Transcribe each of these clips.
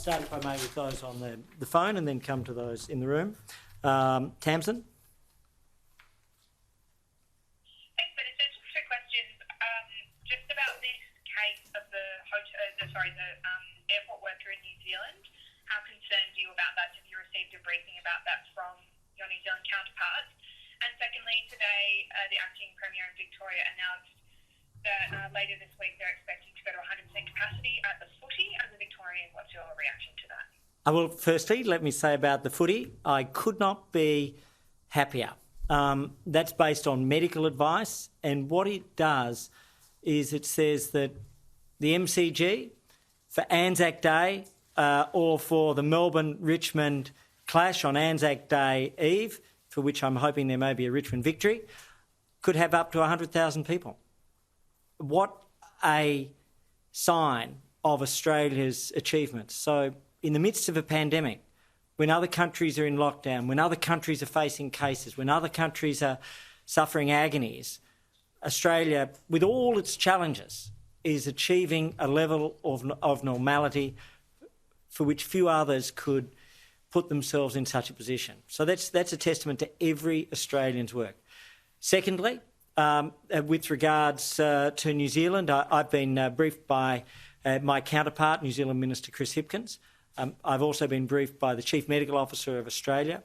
Start, if I may, with those on the phone and then come to those in the room. Tamsin? Thanks, Minister. Just two questions. Just about this case of the airport worker in New Zealand. How concerned are you about that? Have you received a briefing about that from your New Zealand counterparts? And secondly, today the acting Premier in Victoria announced that later this week they're expecting to go to 100% capacity at the footy. As a Victorian, what's your reaction to that? Well, firstly, let me say about the footy, I could not be happier. That's based on medical advice, and what it does is it says that the MCG for Anzac Day or for the Melbourne-Richmond clash on Anzac Day Eve, for which I'm hoping there may be a Richmond victory, could have up to 100,000 people. What a sign of Australia's achievements. So in the midst of a pandemic, when other countries are in lockdown, when other countries are facing cases, when other countries are suffering agonies, Australia, with all its challenges, is achieving a level of normality for which few others could put themselves in such a position. So that's a testament to every Australian's work. Secondly, with regards to New Zealand, I've been briefed by my counterpart, New Zealand Minister Chris Hipkins. I've also been briefed by the Chief Medical Officer of Australia.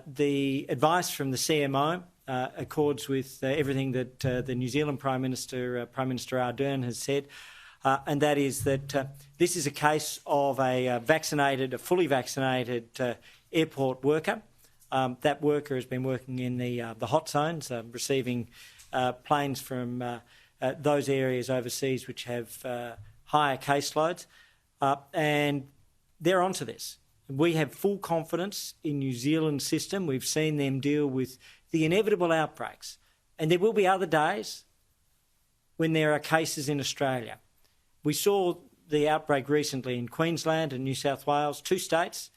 The advice from the CMO accords with everything that the New Zealand Prime Minister Ardern has said, and that is that this is a case of a fully vaccinated airport worker. That worker has been working in the hot zones, receiving planes from those areas overseas which have higher caseloads, and they're onto this. We have full confidence in New Zealand's system. We've seen them deal with the inevitable outbreaks, and there will be other days when there are cases in Australia. We saw the outbreak recently in Queensland and New South Wales, 2 states,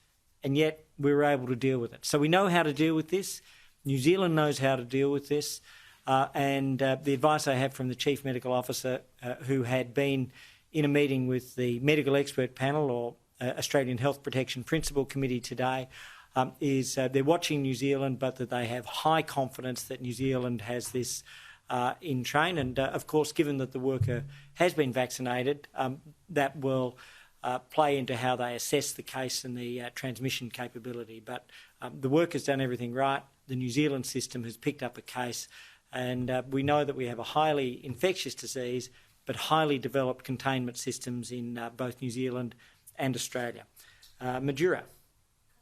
and yet we were able to deal with it. So we know how to deal with this. New Zealand knows how to deal with this. And the advice I have from the Chief Medical Officer, who had been in a meeting with the Medical Expert Panel or Australian Health Protection Principal Committee today, is they're watching New Zealand, but that they have high confidence that New Zealand has this in train. And, of course, given that the worker has been vaccinated, that will play into how they assess the case and the transmission capability. But the worker's done everything right. The New Zealand system has picked up a case, and we know that we have a highly infectious disease but highly developed containment systems in both New Zealand and Australia. Madura.